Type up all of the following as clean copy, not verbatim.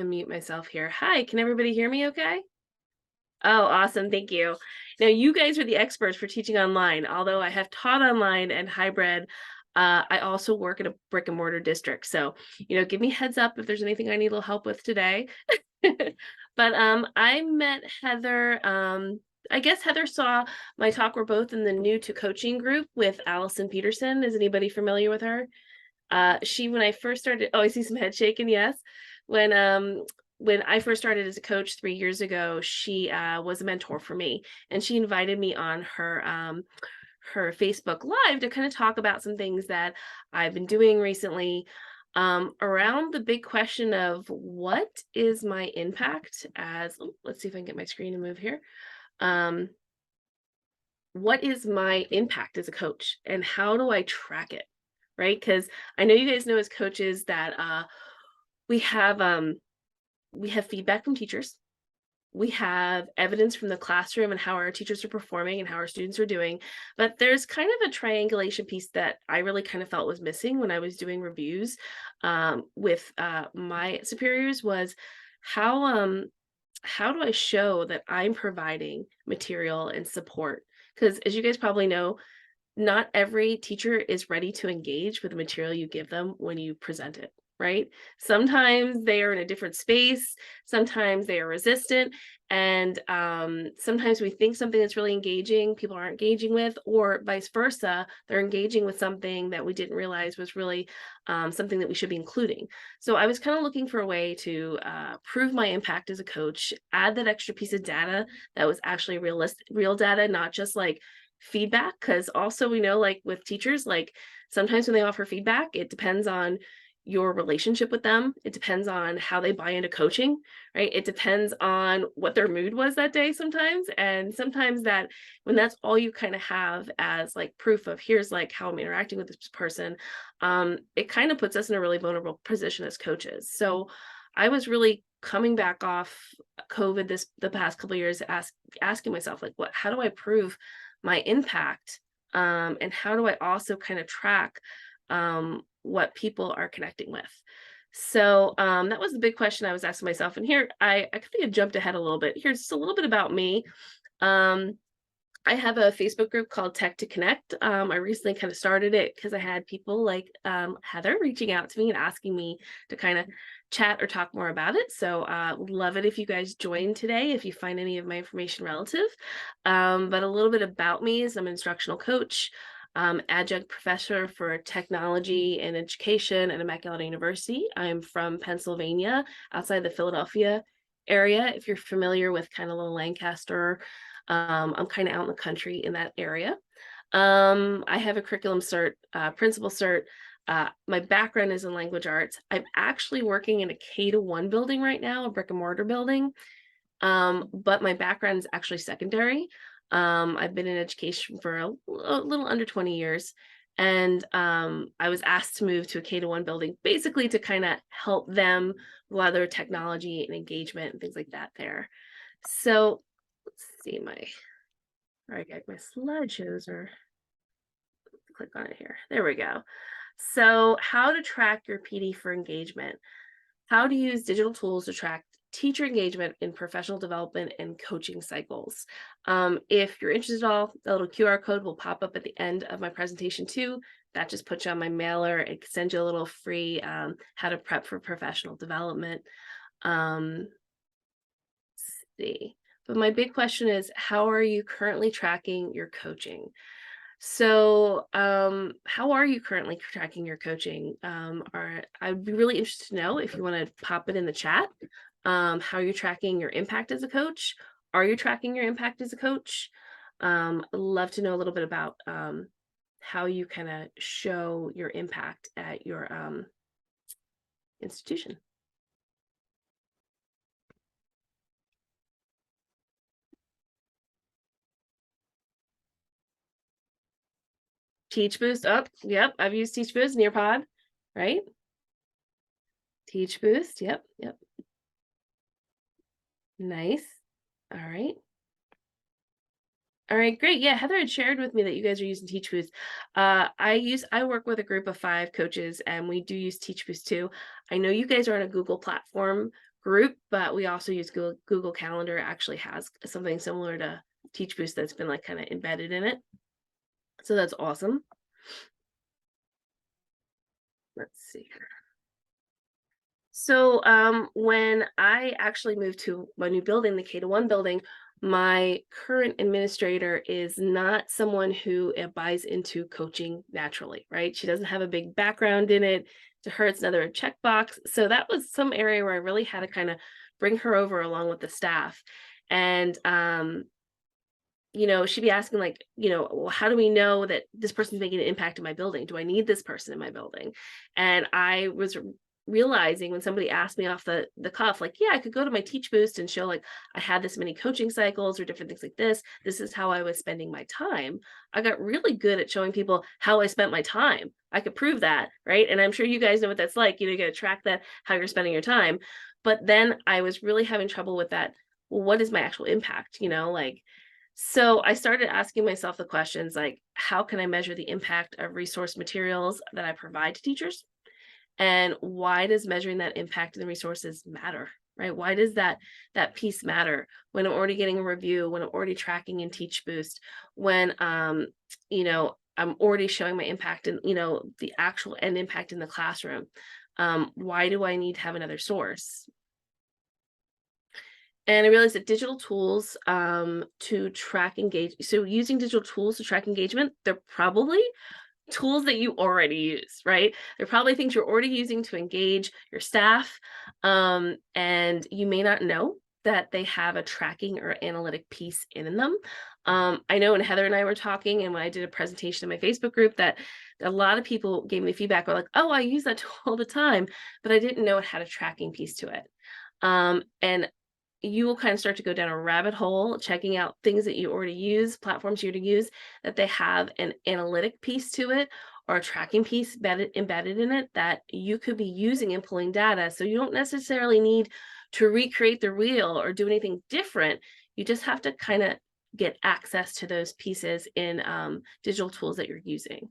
Mute myself here. Hi, can everybody hear me okay? Oh, awesome. Thank you. Now, you guys are the experts for teaching online. Although I have taught online and hybrid, I also work at a brick and mortar district. So, give me heads up if there's anything I need a little help with today. But I met Heather. I guess Heather saw my talk. We're both in the new to coaching group with Allison Peterson. Is anybody familiar with her? When I first started, oh, I see some head shaking. Yes. When, um, when I first started as a coach 3 years ago, she was a mentor for me, and she invited me on her Facebook Live to kind of talk about some things that I've been doing recently, around the big question of what is my impact as. Oh, let's see if I can get my screen to move here. Um, what is my impact as a coach, and how do I track it? Right? Because I know you guys know as coaches that we have um, we have feedback from teachers. We have evidence from the classroom and how our teachers are performing and how our students are doing. But there's kind of a triangulation piece that I really kind of felt was missing when I was doing reviews with my superiors was how um, how do I show that I'm providing material and support? Because as you guys probably know, not every teacher is ready to engage with the material you give them when you present it, right? Sometimes they are in a different space, sometimes they are resistant, and sometimes we think something that's really engaging, people aren't engaging with, or vice versa, they're engaging with something that we didn't realize was really something that we should be including. So I was kind of looking for a way to prove my impact as a coach, add that extra piece of data that was actually real data, not just like feedback, because also we know, like with teachers, like sometimes when they offer feedback, it depends on your relationship with them, it depends on how they buy into coaching, right? It depends on what their mood was that day sometimes, and sometimes that when that's all you kind of have as like proof of here's like how I'm interacting with this person, it kind of puts us in a really vulnerable position as coaches. So I was really coming back off COVID the past couple of years, asking myself like, what how do I prove my impact, and how do I also kind of track what people are connecting with. So that was the big question I was asking myself. And here I think I jumped ahead a little bit. Here's just a little bit about me. um, I have a Facebook group called Tech to Connect. I recently kind of started it because I had people like Heather reaching out to me and asking me to kind of chat or talk more about it. So would love it if you guys join today if you find any of my information relative. But a little bit about me is I'm an instructional coach, adjunct professor for technology and education at Immaculata University. I'm from Pennsylvania, outside the Philadelphia area. If you're familiar with kind of little Lancaster, I'm kind of out in the country in that area. I have a curriculum cert, principal cert. My background is in language arts. I'm actually working in a K-1 building right now, a brick and mortar building. But my background is actually secondary. I've been in education for a little under 20 years. And I was asked to move to a K-1 building, basically to kind of help them with a lot of their technology and engagement and things like that there. So let's see all right, my slideshows are, click on it here. There we go. So how to track your PD for engagement. How to use digital tools to track teacher engagement in professional development and coaching cycles. If you're interested at all, the little QR code will pop up at the end of my presentation too. That just puts you on my mailer. It sends you a little free how to prep for professional development. Let's see. But my big question is, how are you currently tracking your coaching? So, how are you currently tracking your coaching? I'd be really interested to know if you want to pop it in the chat. How you're tracking your impact as a coach? Are you tracking your impact as a coach? I'd love to know a little bit about how you kind of show your impact at your institution. Teach Boost. Oh, yep. I've used Teach Boost, Nearpod, right? Teach Boost. Yep. Yep. Nice. All right. All right, great. Yeah, Heather had shared with me that you guys are using Teach Boost. I work with a group of 5 coaches, and we do use Teach Boost too. I know you guys are on a Google platform group, but we also use Google Calendar. It actually has something similar to Teach Boost that's been like kind of embedded in it. So that's awesome. Let's see. So when I actually moved to my new building, the K-1 building, my current administrator is not someone who buys into coaching naturally, right? She doesn't have a big background in it. To her, it's another checkbox. So that was some area where I really had to kind of bring her over along with the staff. And she'd be asking like, well, how do we know that this person's making an impact in my building? Do I need this person in my building? And I was realizing when somebody asked me off the cuff, like, yeah, I could go to my Teach Boost and show like I had this many coaching cycles or different things like this. This is how I was spending my time. I got really good at showing people how I spent my time. I could prove that, right? And I'm sure you guys know what that's like. You got to track that, how you're spending your time. But then I was really having trouble with that. Well, what is my actual impact? So I started asking myself the questions like, how can I measure the impact of resource materials that I provide to teachers? And why does measuring that impact in the resources matter? Right? Why does that piece matter when I'm already getting a review, when I'm already tracking in Teach Boost, when I'm already showing my impact and the actual end impact in the classroom? Why do I need to have another source? And I realized that digital tools to track using digital tools to track engagement, they're probably tools that you already use, right? They're probably things you're already using to engage your staff. And you may not know that they have a tracking or analytic piece in them. I know when Heather and I were talking, and when I did a presentation in my Facebook group, that a lot of people gave me feedback, were like, oh, I use that tool all the time, but I didn't know it had a tracking piece to it. And you will kind of start to go down a rabbit hole, checking out things that you already use, platforms you already use, that they have an analytic piece to it or a tracking piece embedded in it that you could be using and pulling data. So you don't necessarily need to recreate the wheel or do anything different. You just have to kind of get access to those pieces in digital tools that you're using.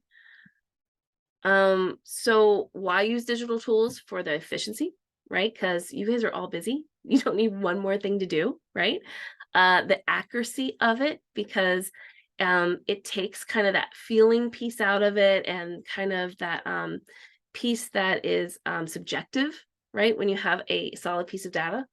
So why use digital tools? For the efficiency, right? Because you guys are all busy. You don't need one more thing to do, right? The accuracy of it, because it takes kind of that feeling piece out of it and kind of that piece that is subjective, right? When you have a solid piece of data.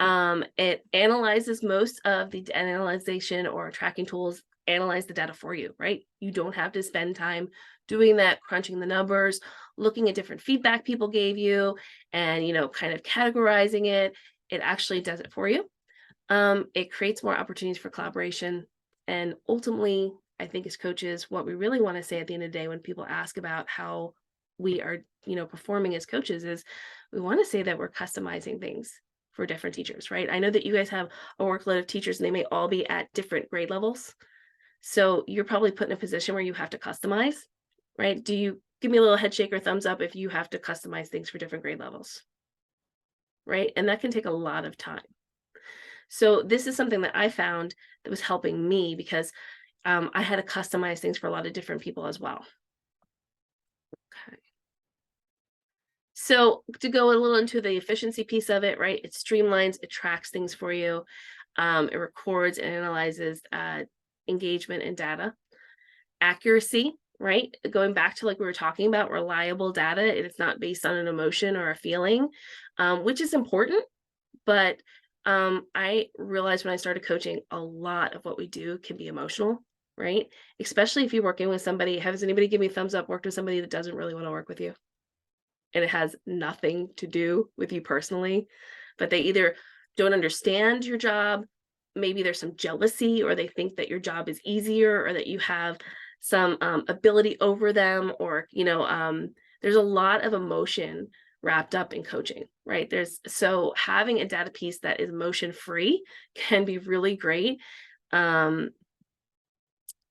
It analyzes most of the analyzation or tracking tools analyze the data for you, right? You don't have to spend time doing that, crunching the numbers, looking at different feedback people gave you and, kind of categorizing it. It actually does it for you. It creates more opportunities for collaboration. And ultimately, I think as coaches, what we really want to say at the end of the day when people ask about how we are, performing as coaches is we want to say that we're customizing things for different teachers, right? I know that you guys have a workload of teachers and they may all be at different grade levels. So you're probably put in a position where you have to customize, right? Do you give me a little head shake or thumbs up if you have to customize things for different grade levels, right? And that can take a lot of time. So this is something that I found that was helping me because I had to customize things for a lot of different people as well. Okay. So to go a little into the efficiency piece of it, right? It streamlines, it tracks things for you. It records and analyzes engagement and data. Accuracy, right? Going back to like we were talking about, reliable data. It's not based on an emotion or a feeling, which is important. But I realized when I started coaching, a lot of what we do can be emotional, right? Especially if you're working with somebody. Has anybody give me a thumbs up? Worked with somebody that doesn't really want to work with you? And it has nothing to do with you personally, but they either don't understand your job, maybe there's some jealousy, or they think that your job is easier, or that you have some ability over them, or there's a lot of emotion wrapped up in coaching, right? So having a data piece that is emotion free can be really great.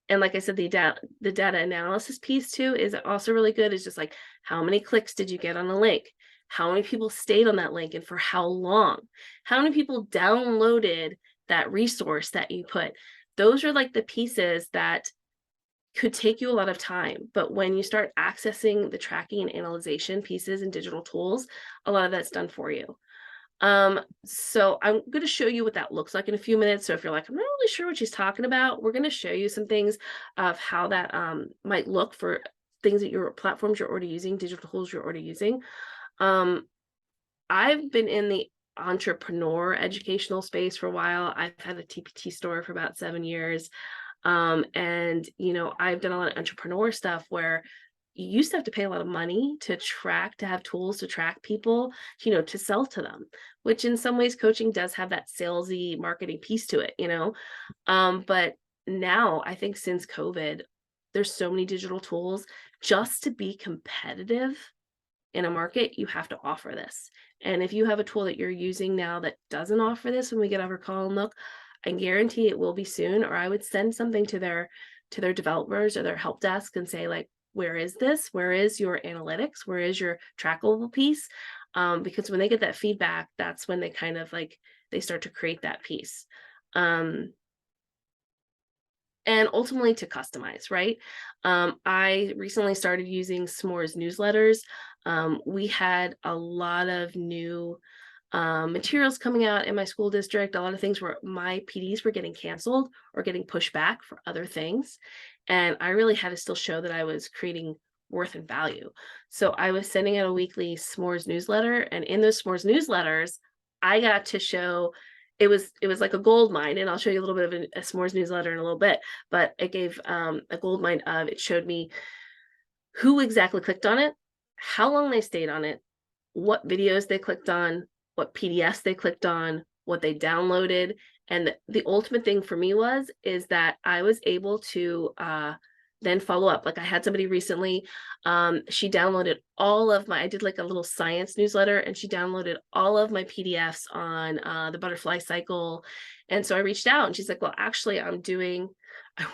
And like I said, the data analysis piece too is also really good. It's just like, how many clicks did you get on a link? How many people stayed on that link and for how long? How many people downloaded that resource that you put? Those are like the pieces that could take you a lot of time. But when you start accessing the tracking and analyzation pieces and digital tools, a lot of that's done for you. So I'm going to show you what that looks like in a few minutes. So if you're like, I'm not really sure what she's talking about, we're going to show you some things of how that might look for things that your platforms you're already using, digital tools you're already using. Um, I've been in the entrepreneur educational space for a while. I've had a TPT store for about 7 years. And I've done a lot of entrepreneur stuff where you used to have to pay a lot of money to have tools to track people, to sell to them, which in some ways coaching does have that salesy marketing piece to it. But now I think since COVID, there's so many digital tools just to be competitive in a market, you have to offer this. And if you have a tool that you're using now that doesn't offer this when we get over call and look, I guarantee it will be soon. Or I would send something to their developers or their help desk and say, like, where is this? Where is your analytics? Where is your trackable piece? Because when they get that feedback, that's when they kind of like they start to create that piece. And ultimately to customize, right? I recently started using S'mores newsletters. We had a lot of new materials coming out in my school district, a lot of things where my PDs were getting canceled or getting pushed back for other things. And I really had to still show that I was creating worth and value. So I was sending out a weekly S'mores newsletter. And in those S'mores newsletters, I got to show it was like a gold mine, and I'll show you a little bit of a S'mores newsletter in a little bit, but it gave a gold mine of it showed me who exactly clicked on it, how long they stayed on it, what videos they clicked on, what PDFs they clicked on, what they downloaded. And the ultimate thing for me is that I was able to then follow up. Like I had somebody recently, she downloaded I did like a little science newsletter, and she downloaded all of my PDFs on the butterfly cycle. And so I reached out and she's like, well, actually, I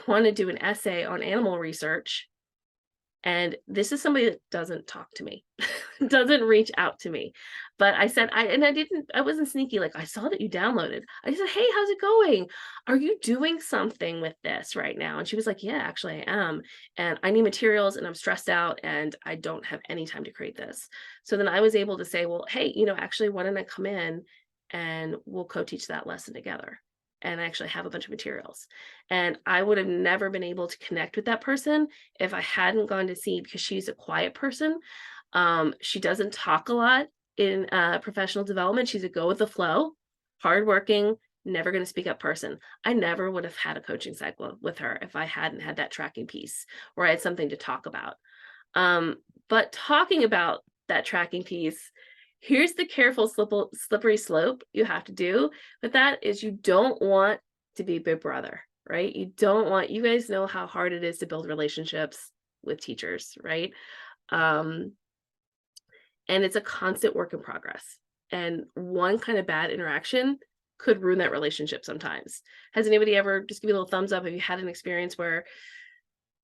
want to do an essay on animal research. And this is somebody that doesn't talk to me, doesn't reach out to me. But I wasn't sneaky. Like, I saw that you downloaded. I said, hey, how's it going? Are you doing something with this right now? And she was like, yeah, actually I am. And I need materials and I'm stressed out and I don't have any time to create this. So then I was able to say, well, hey, actually, why don't I come in and we'll co-teach that lesson together? And I actually have a bunch of materials. And I would have never been able to connect with that person if I hadn't gone to see, because she's a quiet person. She doesn't talk a lot in professional development. She's a go with the flow, hardworking, never going to speak up person. I never would have had a coaching cycle with her if I hadn't had that tracking piece where I had something to talk about. But talking about that tracking piece, here's the careful slippery slope you have to do with that is you don't want to be big brother, right? You guys know how hard it is to build relationships with teachers, right? Um, and it's a constant work in progress. And one kind of bad interaction could ruin that relationship sometimes. Has anybody ever, just give me a little thumbs up, have you had an experience where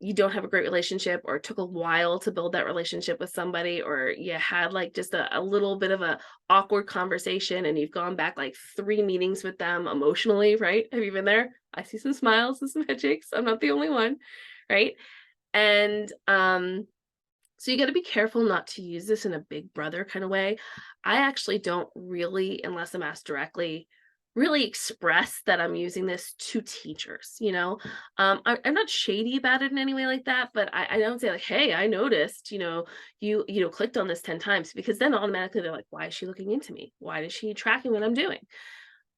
you don't have a great relationship, or it took a while to build that relationship with somebody, or you had like just a little bit of a awkward conversation and you've gone back like 3 meetings with them emotionally, right? Have you been there? I see some smiles and some head shakes. I'm not the only one, right? And so you got to be careful not to use this in a big brother kind of way. I actually don't really, unless I'm asked directly, really express that I'm using this to teachers. I'm not shady about it in any way like that, but I don't say like, hey, I noticed, you clicked on this 10 times, because then automatically they're like, why is she looking into me? Why is she tracking what I'm doing?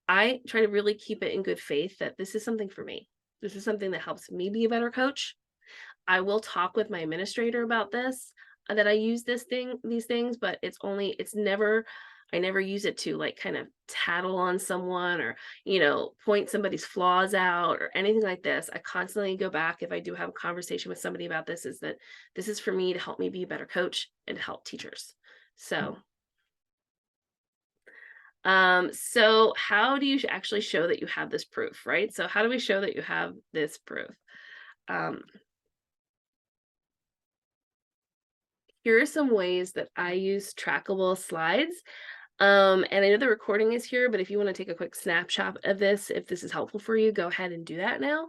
I try to really keep it in good faith that this is something for me. This is something that helps me be a better coach. I will talk with my administrator about this, that I use these things, but I never use it to like kind of tattle on someone or, point somebody's flaws out or anything like this. I constantly go back if I do have a conversation with somebody about this, is that this is for me to help me be a better coach and to help teachers. So how do you actually show that you have this proof, right? So how do we show that you have this proof? Um, Here are some ways that I use trackable slides. And I know the recording is here, but if you want to take a quick snapshot of this, if this is helpful for you, go ahead and do that now.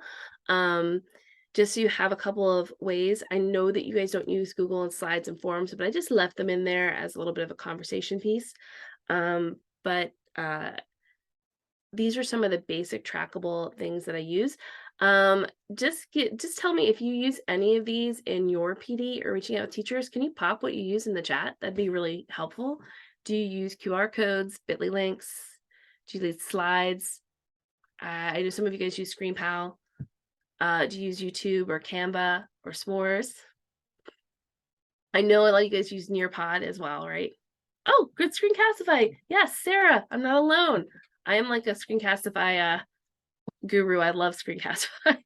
Just so you have a couple of ways. I know that you guys don't use Google and Slides and Forms, but I just left them in there as a little bit of a conversation piece. But these are some of the basic trackable things that I use. Just tell me if you use any of these in your PD or reaching out to teachers. Can you pop what you use in the chat? That'd be really helpful. Do you use QR codes, bit.ly links? Do you use slides? I know some of you guys use ScreenPal. Do you use YouTube or Canva or S'mores? I know a lot of you guys use Nearpod as well, right? Oh, good Screencastify. Yes, Sarah, I'm not alone. I am like a Screencastify guru. I love Screencastify.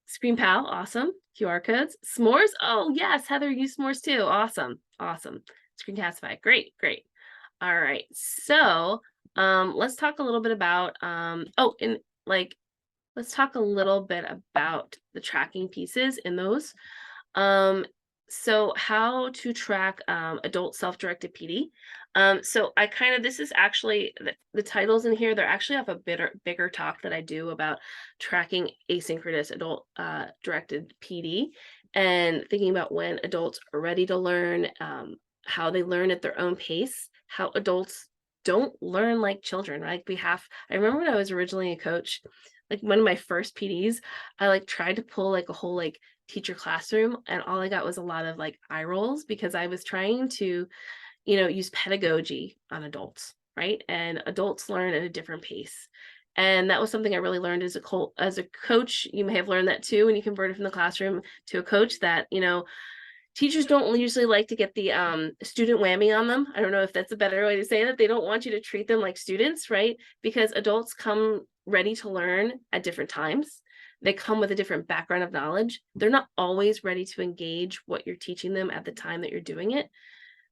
ScreenPal, awesome. QR codes. S'mores. Oh, yes, Heather used S'mores too. Awesome. Awesome. Screencastify. Great, great. All right. So let's talk a little bit about let's talk a little bit about the tracking pieces in those. So how to track adult self-directed PD. So this is actually the titles in here, they're actually off a bigger talk that I do about tracking asynchronous adult directed PD and thinking about when adults are ready to learn, how they learn at their own pace, how adults don't learn like children, right? I remember when I was originally a coach, like one of my first PDs, I like tried to pull like a whole like teacher classroom, and all I got was a lot of like eye rolls because I was trying to, use pedagogy on adults, right? And adults learn at a different pace. And that was something I really learned as a coach. You may have learned that too when you converted from the classroom to a coach, that, teachers don't usually like to get the student whammy on them. I don't know if that's a better way to say that. They don't want you to treat them like students, right? Because adults come ready to learn at different times. They come with a different background of knowledge. They're not always ready to engage what you're teaching them at the time that you're doing it.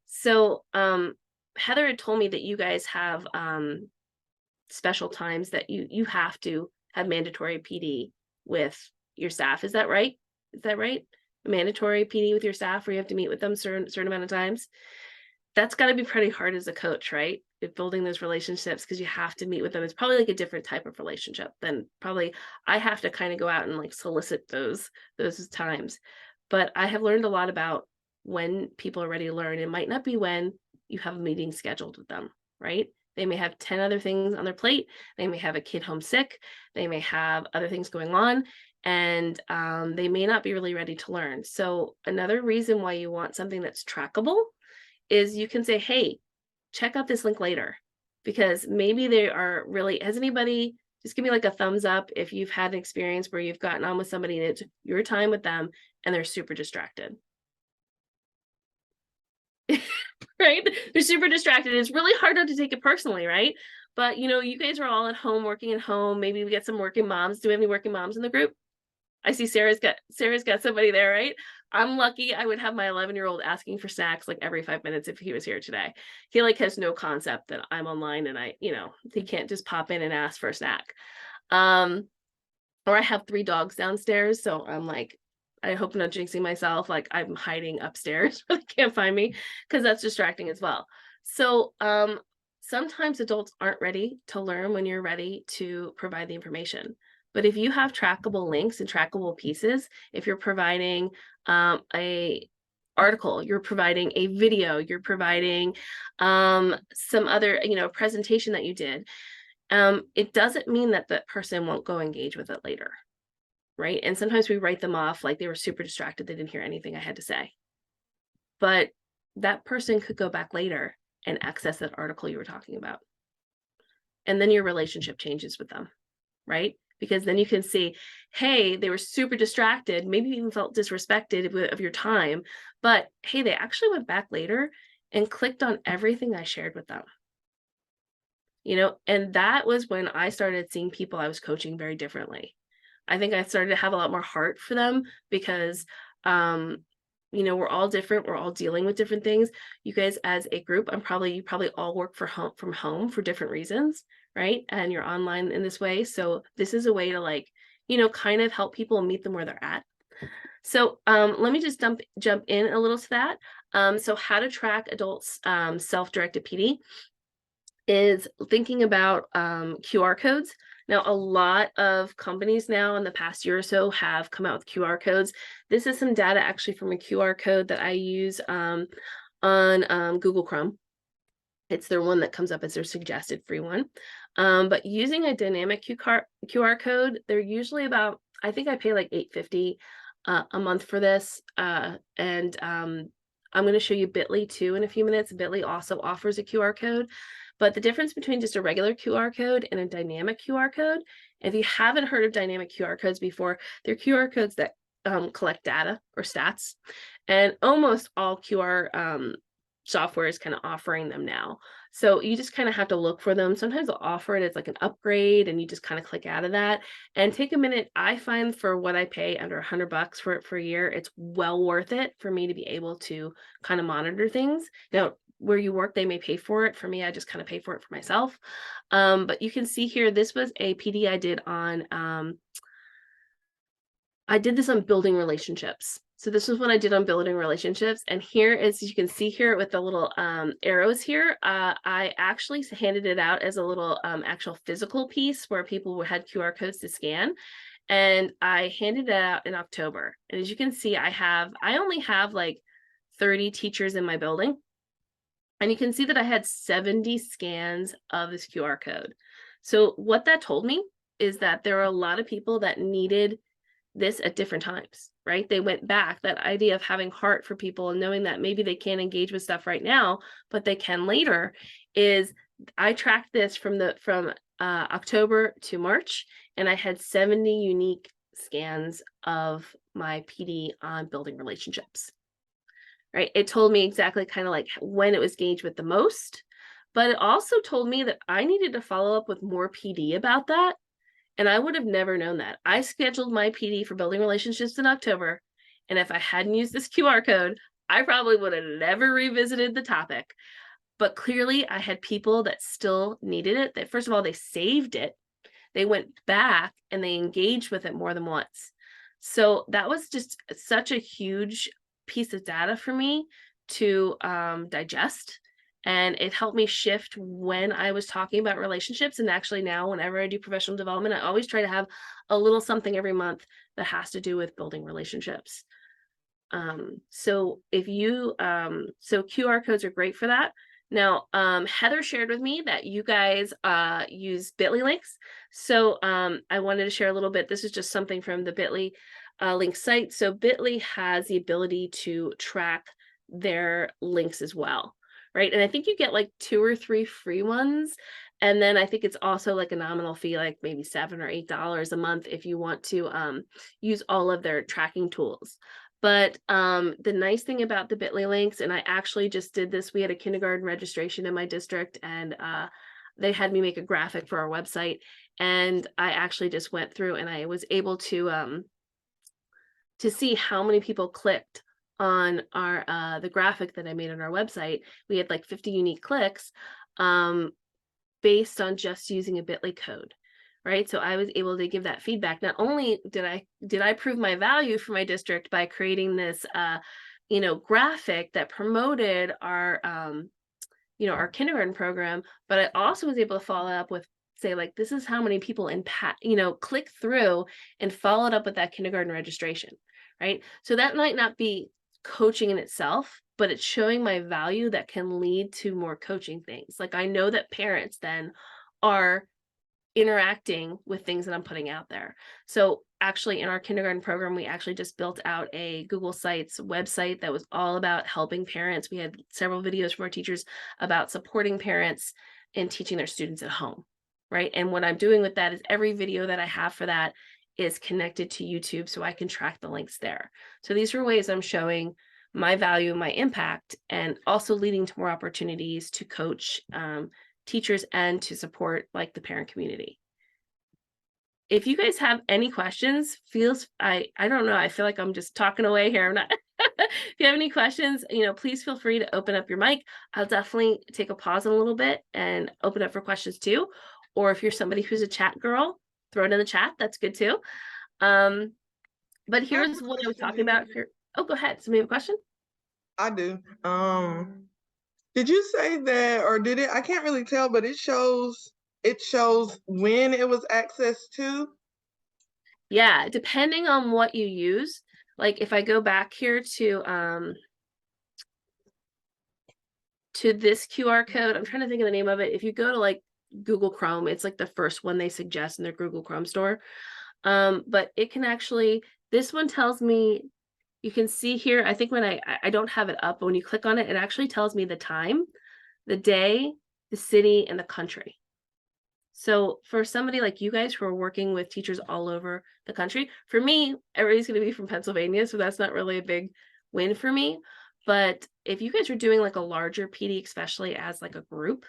So Heather had told me that you guys have special times that you have to have mandatory PD with your staff. Is that right? Is that right? Mandatory PD with your staff where you have to meet with them certain amount of times. That's got to be pretty hard as a coach, right? Building those relationships, because you have to meet with them. It's probably like a different type of relationship than probably I have to kind of go out and like solicit those times. But I have learned a lot about when people are ready to learn. It might not be when you have a meeting scheduled with them, right? They may have 10 other things on their plate. They may have a kid homesick. They may have other things going on, and they may not be really ready to learn. So another reason why you want something that's trackable is you can say, hey, check out this link later, because maybe they are really, has anybody, just give me like a thumbs up if you've had an experience where you've gotten on with somebody and it's your time with them and they're super distracted. Right? They're super distracted. It's really hard not to take it personally, right? But you guys are all at home, working at home. Maybe we get some working moms. Do we have any working moms in the group? I see Sarah's got somebody there, right? I'm lucky. I would have my 11-year-old asking for snacks like every 5 minutes if he was here today. He like has no concept that I'm online and he can't just pop in and ask for a snack. Or I have 3 dogs downstairs, so I'm like, I hope I'm not jinxing myself. Like I'm hiding upstairs where they can't find me, because that's distracting as well. So sometimes adults aren't ready to learn when you're ready to provide the information. But if you have trackable links and trackable pieces, if you're providing a article, you're providing a video, you're providing some other, presentation that you did, it doesn't mean that that person won't go engage with it later, right? And sometimes we write them off like they were super distracted, they didn't hear anything I had to say. But that person could go back later and access that article you were talking about. And then your relationship changes with them, right? Because then you can see, hey, they were super distracted, maybe even felt disrespected of your time, but hey, they actually went back later and clicked on everything I shared with them. And that was when I started seeing people I was coaching very differently. I think I started to have a lot more heart for them because, we're all different. We're all dealing with different things. You guys as a group, you probably all work from home for different reasons, right? And you're online in this way. So this is a way to kind of help people meet them where they're at. So let me just jump in a little to that. So how to track adults self-directed PD is thinking about QR codes. Now, a lot of companies now in the past year or so have come out with QR codes. This is some data actually from a QR code that I use on Google Chrome. It's their one that comes up as their suggested free one. But using a dynamic QR code, they're usually about, I think I pay like $8.50 a month for this. And I'm going to show you Bitly too in a few minutes. Bitly also offers a QR code. But the difference between just a regular QR code and a dynamic QR code, if you haven't heard of dynamic QR codes before, they're QR codes that collect data or stats. And almost all QR software is kind of offering them now. So you just kind of have to look for them. Sometimes they'll offer it as like an upgrade and you just kind of click out of that and take a minute. I find for what I pay under $100 for it for a year, it's well worth it for me to be able to kind of monitor things. Now, where you work, they may pay for it. For me, I just kind of pay for it for myself. But you can see here, this was a PD I did on I did this on building relationships. So this is what I did on building relationships. And here is, you can see here with the little arrows here, I actually handed it out as a little actual physical piece where people had QR codes to scan. And I handed it out in October. And as you can see, I only have like 30 teachers in my building. And you can see that I had 70 scans of this QR code. So what that told me is that there are a lot of people that needed this at different times, right? They went back, that idea of having heart for people and knowing that maybe they can't engage with stuff right now, but they can later. Is I tracked this from October to March, and I had 70 unique scans of my PD on building relationships, right? It told me exactly kind of like when it was engaged with the most, but it also told me that I needed to follow up with more PD about that. And I would have never known that. I scheduled my PD for building relationships in October. And if I hadn't used this QR code, I probably would have never revisited the topic. But clearly, I had people that still needed it. That, first of all, they saved it, they went back and they engaged with it more than once. So that was just such a huge piece of data for me to digest. And it helped me shift when I was talking about relationships. And actually now, whenever I do professional development, I always try to have a little something every month that has to do with building relationships. So if you, so QR codes are great for that. Now, Heather shared with me that you guys use Bitly links. So I wanted to share a little bit. This is just something from the Bitly link site. So Bitly has the ability to track their links as well, right? And I think you get like 2 or 3 free ones. And then I think it's also like a nominal fee, like maybe $7 or $8 a month if you want to use all of their tracking tools. But the nice thing about the Bitly links, and I actually just did this, we had a kindergarten registration in my district, and they had me make a graphic for our website. And I actually just went through and I was able to see how many people clicked on our the graphic that I made on our website. We had like 50 unique clicks based on just using a Bitly code. Right. So I was able to give that feedback. Not only did I prove my value for my district by creating this graphic that promoted our our kindergarten program, but I also was able to follow up with, say, like, this is how many people click through and followed up with that kindergarten registration. Right. So that might not be coaching in itself, but it's showing my value that can lead to more coaching things. Like, I know that parents then are interacting with things that I'm putting out there. So actually in our kindergarten program, we actually just built out a Google Sites website that was all about helping parents. We had several videos from our teachers about supporting parents in teaching their students at home, right? And what I'm doing with that is every video that I have for that is connected to YouTube so I can track the links there. So these are ways I'm showing my value, my impact, and also leading to more opportunities to coach teachers and to support like the parent community. If you guys have any questions, I don't know, I feel like I'm just talking away here. I'm not. If you have any questions, please feel free to open up your mic. I'll definitely take a pause in a little bit and open up for questions too. Or if you're somebody who's a chat girl, throw it in the chat. That's good too. But here's what I was talking about here. Oh, go ahead. Somebody have a question? I do. Did you say that, or did it? I can't really tell, but it shows when it was accessed to. Yeah, depending on what you use. Like if I go back here to to this QR code. I'm trying to think of the name of it. If you go to like Google Chrome, it's like the first one they suggest in their Google Chrome store. But it can actually, this one tells me, you can see here, I think when I don't have it up, but when you click on it, it actually tells me the time, the day, the city, and the country. So for somebody like you guys who are working with teachers all over the country, for me, everybody's going to be from Pennsylvania, so that's not really a big win for me. But if you guys are doing like a larger PD, especially as like a group,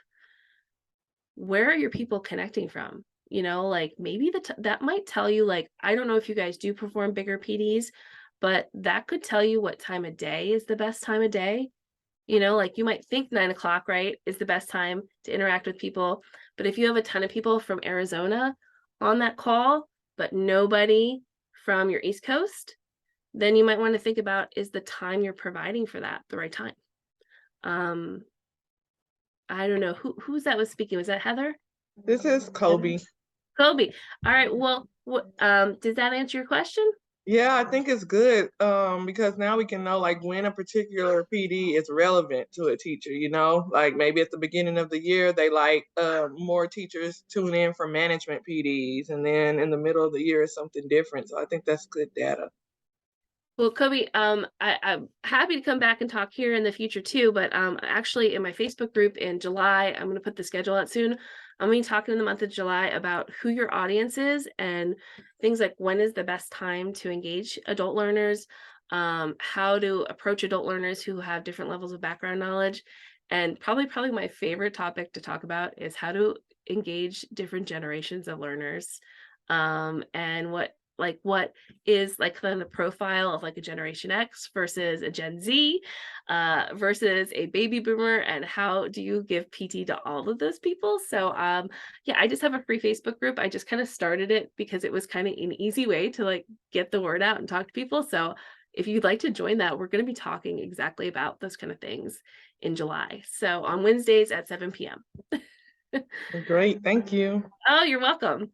where are your people connecting from? You know, like maybe that might tell you, like, I don't know if you guys do perform bigger PDs, but that could tell you what time of day is the best time of day. You know, like you might think 9 o'clock, right, is the best time to interact with people. But if you have a ton of people from Arizona on that call, but nobody from your East Coast, then you might want to think about, is the time you're providing for that the right time? Um, I don't know who's that was speaking. Was that Heather? This is Heather? Kobe. Kobe. All right. Well, what does that answer your question? Yeah, I think it's good because now we can know like when a particular PD is relevant to a teacher, you know? Like maybe at the beginning of the year they like more teachers tune in for management PDs and then in the middle of the year it's something different. So I think that's good data. Well, Kobe, I'm happy to come back and talk here in the future too, but actually in my Facebook group in July, I'm going to put the schedule out soon. I'm going to be talking in the month of July about who your audience is and things like when is the best time to engage adult learners, how to approach adult learners who have different levels of background knowledge, and probably my favorite topic to talk about is how to engage different generations of learners, and what is like kind of the profile of like a Generation X versus a Gen Z, versus a baby boomer, and how do you give PT to all of those people? So yeah, I just have a free Facebook group. I just kind of started it because it was kind of an easy way to like get the word out and talk to people. So if you'd like to join that, we're going to be talking exactly about those kind of things in July. So on Wednesdays at 7 p.m. Great, thank you. Oh, you're welcome.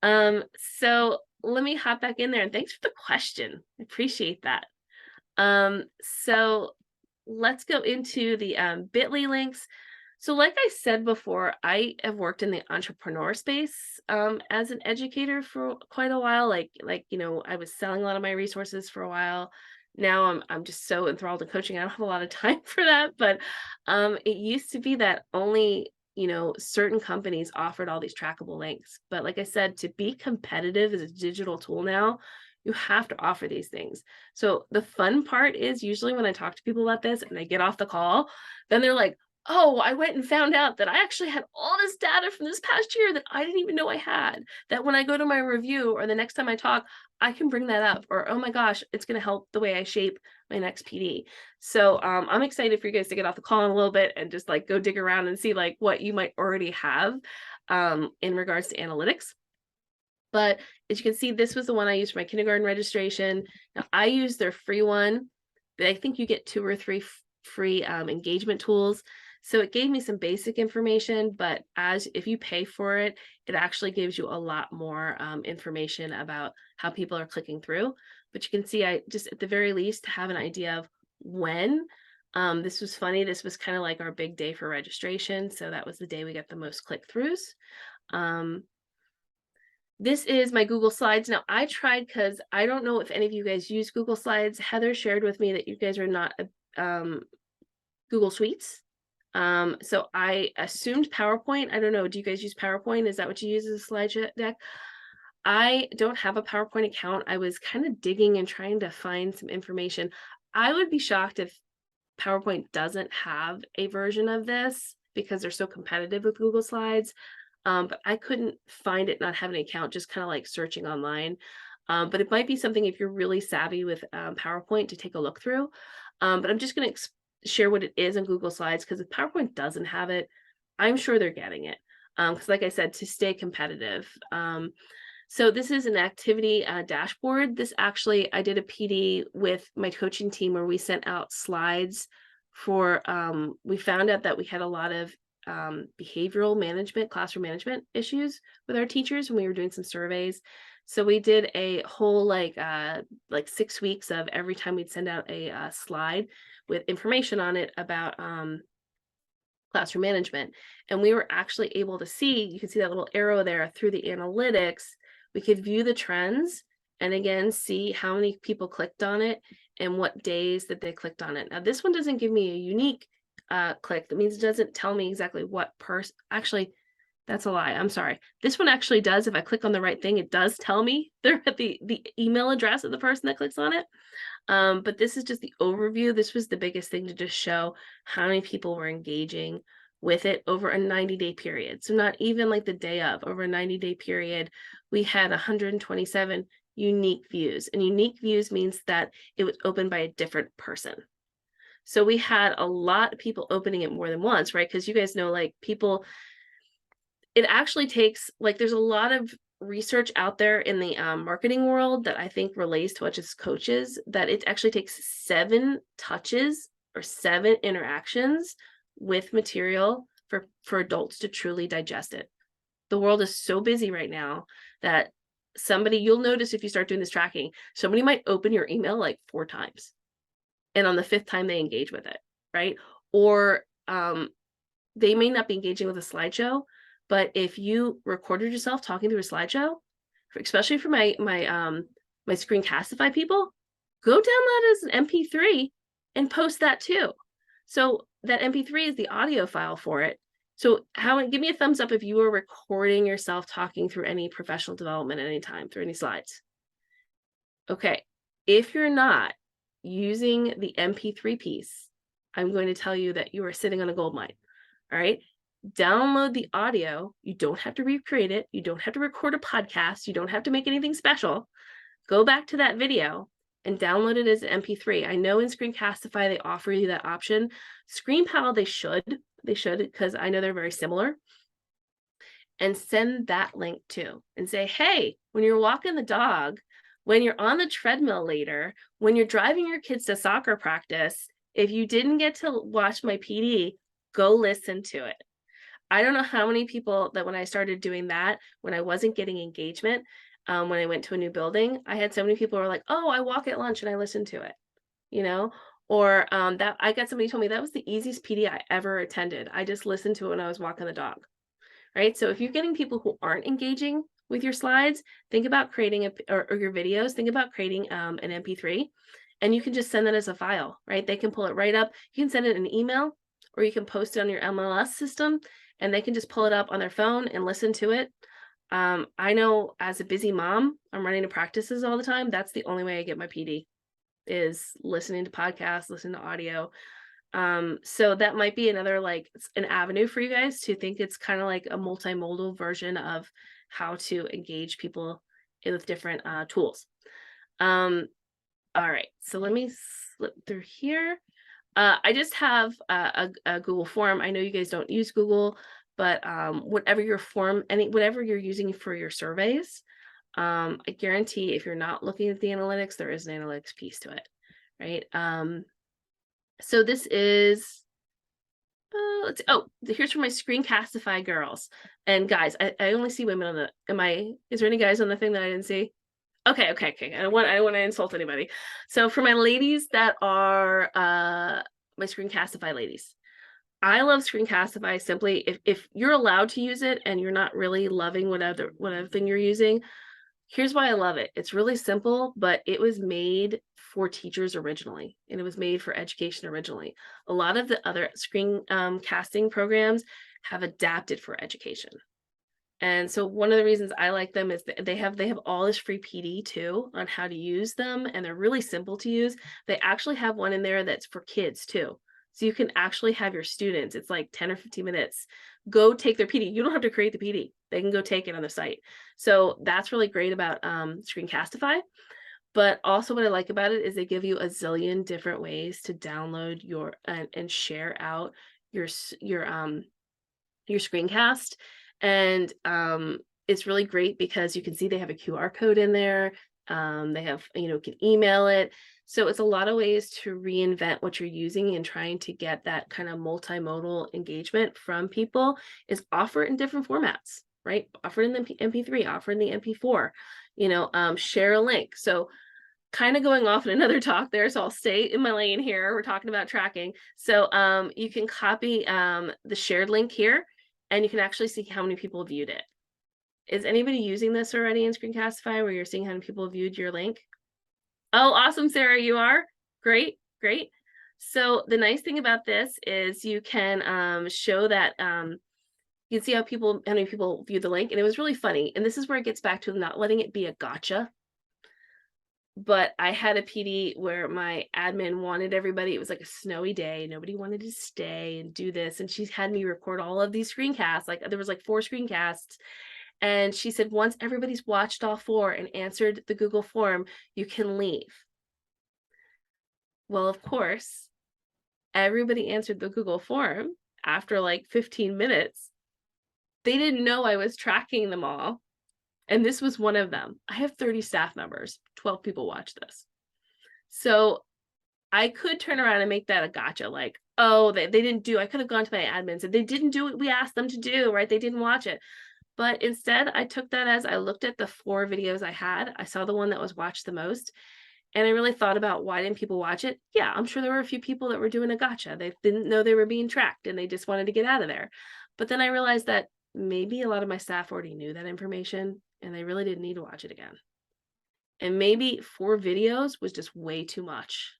So let me hop back in there, and thanks for the question. I appreciate that. So let's go into the bit.ly links. So like I said before, I have worked in the entrepreneur space as an educator for quite a while. I was selling a lot of my resources for a while. Now I'm just so enthralled in coaching. I don't have a lot of time for that, but it used to be that only certain companies offered all these trackable links. But like I said, to be competitive as a digital tool now, you have to offer these things. So the fun part is usually when I talk to people about this and I get off the call, then they're like, oh, I went and found out that I actually had all this data from this past year that I didn't even know I had. That when I go to my review or the next time I talk, I can bring that up. Or, oh my gosh, it's going to help the way I shape my next PD. So I'm excited for you guys to get off the call in a little bit and just like go dig around and see like what you might already have in regards to analytics. But as you can see, this was the one I used for my kindergarten registration. Now I use their free one, but I think you get 2 or 3 free engagement tools. So it gave me some basic information, but if you pay for it, it actually gives you a lot more information about how people are clicking through. But you can see I just at the very least have an idea of when. This was funny. This was kind of like our big day for registration. So that was the day we got the most click-throughs. This is my Google Slides. Now I tried because I don't know if any of you guys use Google Slides. Heather shared with me that you guys are not Google Suites. So I assumed PowerPoint. I don't know. Do you guys use PowerPoint? Is that what you use as a slide deck? I don't have a PowerPoint account. I was kind of digging and trying to find some information. I would be shocked if PowerPoint doesn't have a version of this because they're so competitive with Google Slides. But I couldn't find it, not having an account, just kind of like searching online. But it might be something if you're really savvy with PowerPoint to take a look through. But I'm just going to share what it is in Google Slides because if PowerPoint doesn't have it, I'm sure they're getting it. Because like I said, to stay competitive. So this is an activity dashboard. This actually, I did a PD with my coaching team where we sent out slides for, we found out that we had a lot of behavioral management, classroom management issues with our teachers when we were doing some surveys. So we did a whole like 6 weeks of every time we'd send out a slide with information on it about classroom management. And we were actually able to see, you can see that little arrow there through the analytics, we could view the trends and again see how many people clicked on it and what days that they clicked on it. Now this one doesn't give me a unique click. That means it doesn't tell me exactly what person, actually, that's a lie. I'm sorry. This one actually does. If I click on the right thing, it does tell me the email address of the person that clicks on it. But this is just the overview. This was the biggest thing to just show how many people were engaging with it over a 90-day period. So not even like the day of, over a 90-day period, we had 127 unique views. And unique views means that it was opened by a different person. So we had a lot of people opening it more than once, right? Because you guys know, like, people, it actually takes, like, there's a lot of research out there in the marketing world that I think relates to us as coaches, that it actually takes 7 touches or 7 interactions with material for adults to truly digest it. The world is so busy right now that somebody, you'll notice if you start doing this tracking, somebody might open your email like 4 times, and on the 5th time they engage with it, right? Or they may not be engaging with a slideshow, but if you recorded yourself talking through a slideshow, especially for my Screencastify people, go download it as an MP3 and post that too. So that MP3 is the audio file for it. So give me a thumbs up if you are recording yourself talking through any professional development at any time, through any slides. Okay, if you're not using the MP3 piece, I'm going to tell you that you are sitting on a gold mine. All right. Download the audio. You don't have to recreate it. You don't have to record a podcast. You don't have to make anything special. Go back to that video and download it as an MP3. I know in Screencastify they offer you that option. ScreenPal, they should because I know they're very similar. And send that link to and say, hey, when you're walking the dog, when you're on the treadmill later, when you're driving your kids to soccer practice, if you didn't get to watch my PD, go listen to it. I don't know how many people that when I started doing that, when I wasn't getting engagement, when I went to a new building, I had so many people who were like, oh, I walk at lunch and I listen to it, you know? Or that I got somebody told me that was the easiest PD I ever attended. I just listened to it when I was walking the dog, right? So if you're getting people who aren't engaging with your slides, think about creating or your videos, think about creating an MP3, and you can just send that as a file, right? They can pull it right up. You can send it in an email, or you can post it on your MLS system, and they can just pull it up on their phone and listen to it. I know as a busy mom, I'm running to practices all the time. That's the only way I get my PD, is listening to podcasts, listening to audio. So that might be another, like, an avenue for you guys to think. It's kind of like a multimodal version of how to engage people with different tools. All right, so let me slip through here. I just have a Google form. I know you guys don't use Google, but whatever you're using for your surveys, I guarantee if you're not looking at the analytics, there is an analytics piece to it, right? So this is, here's for my Screencastify girls and guys. I only see women on the, is there any guys on the thing that I didn't see? Okay. I don't want to insult anybody. So for my ladies that are my Screencastify ladies, I love Screencastify simply if you're allowed to use it and you're not really loving whatever thing you're using. Here's why I love it. It's really simple, but it was made for teachers originally, and it was made for education originally. A lot of the other screen casting programs have adapted for education. And so one of the reasons I like them is that they have all this free PD too on how to use them, and they're really simple to use. They actually have one in there that's for kids too. So you can actually have your students, it's like 10 or 15 minutes, go take their PD. You don't have to create the PD. They can go take it on the site. So that's really great about Screencastify. But also what I like about it is they give you a zillion different ways to download your and share out your screencast. And it's really great because you can see they have a QR code in there. They have, you can email it. So it's a lot of ways to reinvent what you're using and trying to get that kind of multimodal engagement from people, is offer it in different formats, right? Offer it in the MP3, offer it in the MP4, share a link. So kind of going off in another talk there, so I'll stay in my lane here. We're talking about tracking. So you can copy the shared link here, and you can actually see how many people viewed it. Is anybody using this already in Screencastify where you're seeing how many people viewed your link? Oh, awesome, Sarah, you are? Great, great. So the nice thing about this is you can show that you can see how many people view the link, and it was really funny. And this is where it gets back to not letting it be a gotcha. But I had a PD where my admin wanted everybody, it was like a snowy day, nobody wanted to stay and do this, and she had me record all of these screencasts, like, there was, like, 4 screencasts, and she said, "Once everybody's watched all 4 and answered the Google form, you can leave." Well, of course, everybody answered the Google form after, like, 15 minutes. They didn't know I was tracking them all, and this was one of them. I have 30 staff members, 12 people watch this. So I could turn around and make that a gotcha, like, oh, they didn't do, I could have gone to my admin and said, they didn't do what we asked them to do, right? They didn't watch it. But instead, I took that as I looked at the 4 videos I had. I saw the one that was watched the most. And I really thought about why didn't people watch it? Yeah, I'm sure there were a few people that were doing a gotcha. They didn't know they were being tracked and they just wanted to get out of there. But then I realized that maybe a lot of my staff already knew that information and they really didn't need to watch it again. And maybe 4 videos was just way too much.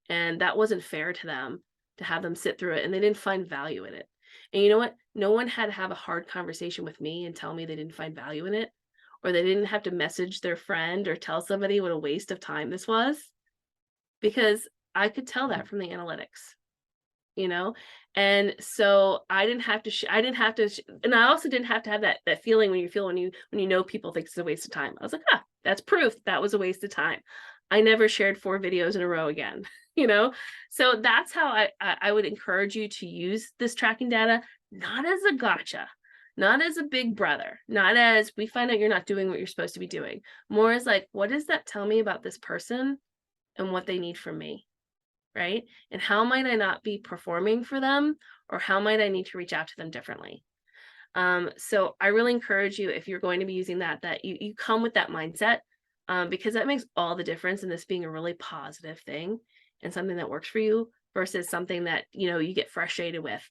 And that wasn't fair to them to have them sit through it, and they didn't find value in it. And you know what? No one had to have a hard conversation with me and tell me they didn't find value in it, or they didn't have to message their friend or tell somebody what a waste of time this was, because I could tell that from the analytics, you know? And so I didn't have to I didn't have to and I also didn't have to have that feeling when you feel when you know people think it's a waste of time. I was like, "Ah, that's proof that was a waste of time." I never shared 4 videos in a row again, you know? So that's how I would encourage you to use this tracking data, not as a gotcha, not as a big brother, not as we find out you're not doing what you're supposed to be doing. More as like, what does that tell me about this person and what they need from me? Right? And how might I not be performing for them, or how might I need to reach out to them differently? So I really encourage you, if you're going to be using that, that you come with that mindset, because that makes all the difference in this being a really positive thing and something that works for you versus something that you get frustrated with.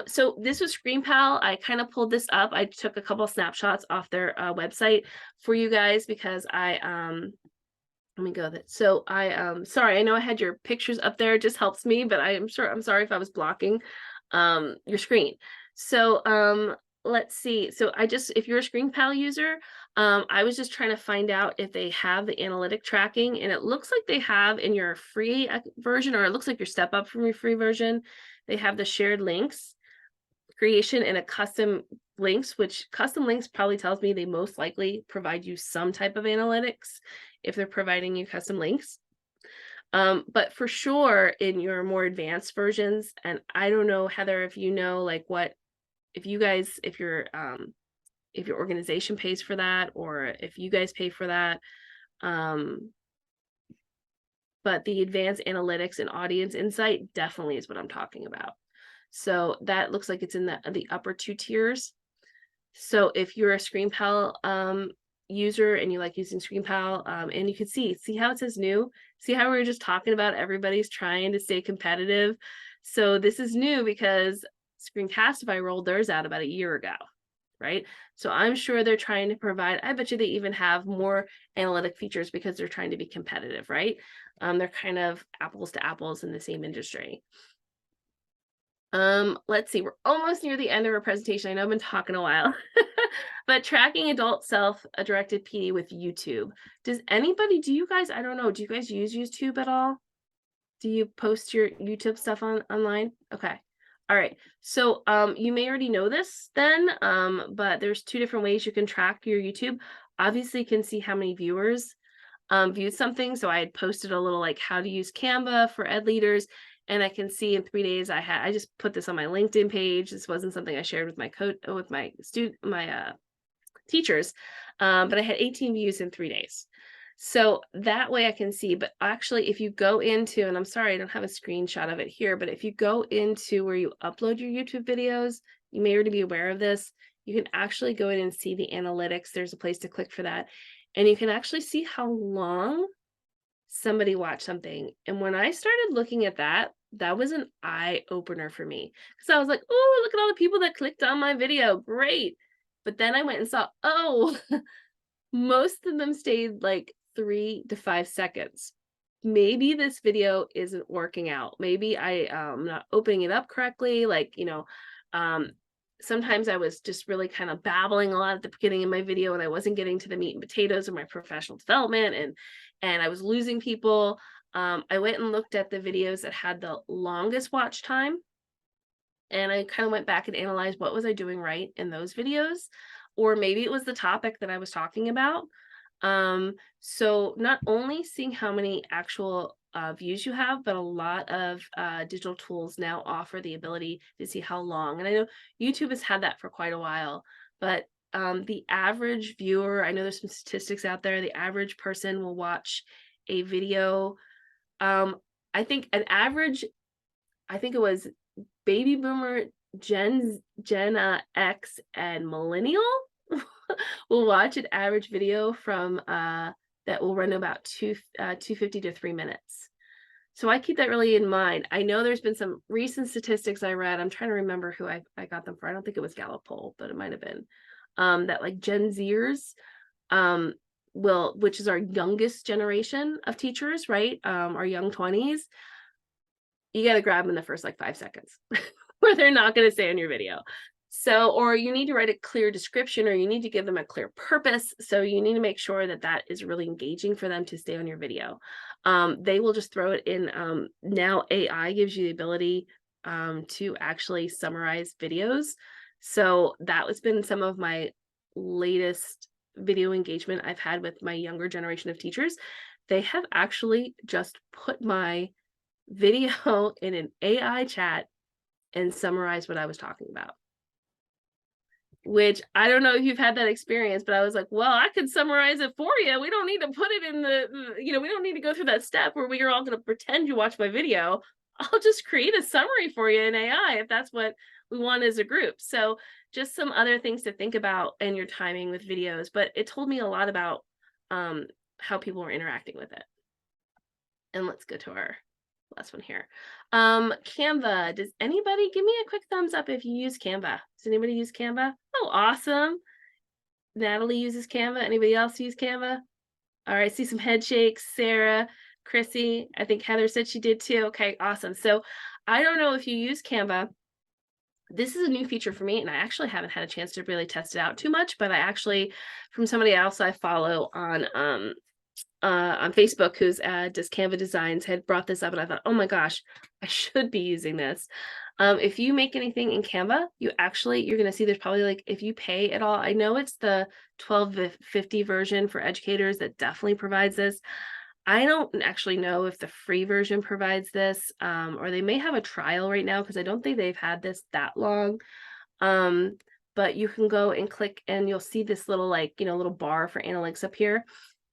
So this was ScreenPal. I kind of pulled this up. I took a couple snapshots off their website for you guys because let me go that. So sorry, I know I had your pictures up there. It just helps me, but I'm sorry if I was blocking your screen. So let's see. So if you're a ScreenPal user, I was just trying to find out if they have the analytic tracking, and it looks like they have in your free version, or it looks like your step up from your free version. They have the shared links creation and a custom links, which custom links probably tells me they most likely provide you some type of analytics if they're providing you custom links. But for sure in your more advanced versions, and I don't know, Heather, if you know, like if you guys, if your organization pays for that, or if you guys pay for that. But the advanced analytics and audience insight definitely is what I'm talking about. So that looks like it's in the upper 2 tiers. So if you're a ScreenPal user and you like using ScreenPal, and you can see how it says new, see how we were just talking about everybody's trying to stay competitive. So this is new because Screencastify rolled theirs out about a year ago, right? So I'm sure they're trying to provide, I bet you they even have more analytic features because they're trying to be competitive, right? They're kind of apples to apples in the same industry. Let's see, we're almost near the end of our presentation. I know I've been talking a while, but tracking adult self-directed PD with YouTube. Do you guys, I don't know, do you guys use YouTube at all? Do you post your YouTube stuff online? Okay. All right. So you may already know this then, but there's 2 different ways you can track your YouTube. Obviously, you can see how many viewers viewed something. So I had posted a little like how to use Canva for ed leaders. And I can see in 3 days I just put this on my LinkedIn page. This wasn't something I shared with my teachers, but I had 18 views in 3 days. So that way I can see, but actually if you go into, and I'm sorry, I don't have a screenshot of it here, but if you go into where you upload your YouTube videos, you may already be aware of this. You can actually go in and see the analytics. There's a place to click for that. and you can actually see how long somebody watched something. And when I started looking at that, that was an eye opener for me because I was like, oh, look at all the people that clicked on my video. Great. But then I went and saw, oh, most of them stayed like 3 to 5 seconds. Maybe this video isn't working out. Maybe I am not opening it up correctly. Like, um, sometimes I was just really kind of babbling a lot at the beginning of my video and I wasn't getting to the meat and potatoes of my professional development and I was losing people. I went and looked at the videos that had the longest watch time and I kind of went back and analyzed what was I doing right in those videos, or maybe it was the topic that I was talking about. So not only seeing how many actual views you have, but a lot of digital tools now offer the ability to see how long. And I know YouTube has had that for quite a while, but the average viewer, I know there's some statistics out there, the average person will watch a video. Um, I think an average, I think it was baby boomer, Gen X, and millennial will watch an average video from that will run about 250 to 3 minutes. So I keep that really in mind. I know there's been some recent statistics I read. I'm trying to remember who I got them for. I don't think it was Gallup poll, but it might have been. That like Gen Zers um which is our youngest generation of teachers, right? Our young 20s, you got to grab them in the first like 5 seconds where they're not going to stay on your video. So, or you need to write a clear description or you need to give them a clear purpose. So you need to make sure that that is really engaging for them to stay on your video. They will just throw it in. Now AI gives you the ability to actually summarize videos. So that has been some of my latest video engagement I've had with my younger generation of teachers. They have actually just put my video in an AI chat and summarize what I was talking about. Which I don't know if you've had that experience, but I was like, well, I could summarize it for you. We don't need to put it in we don't need to go through that step where we are all going to pretend you watch my video. I'll just create a summary for you in AI if that's what we want as a group. So just some other things to think about in your timing with videos, but it told me a lot about how people were interacting with it. And let's go to our last one here. Canva. Does anybody give me a quick thumbs up if you use Canva? Does anybody use Canva? Oh, awesome. Natalie uses Canva. Anybody else use Canva? All right, see some head shakes. Sarah, Chrissy, I think Heather said she did too. Okay, awesome. So I don't know if you use Canva. This is a new feature for me, and I actually haven't had a chance to really test it out too much, but I actually, from somebody else I follow on Facebook who's does Canva designs had brought this up and I thought, oh my gosh, I should be using this. If you make anything in Canva, you're going to see there's probably like, if you pay at all, I know it's the 1250 version for educators that definitely provides this. I don't actually know if the free version provides this, or they may have a trial right now because I don't think they've had this that long. But you can go and click and you'll see this little little bar for analytics up here.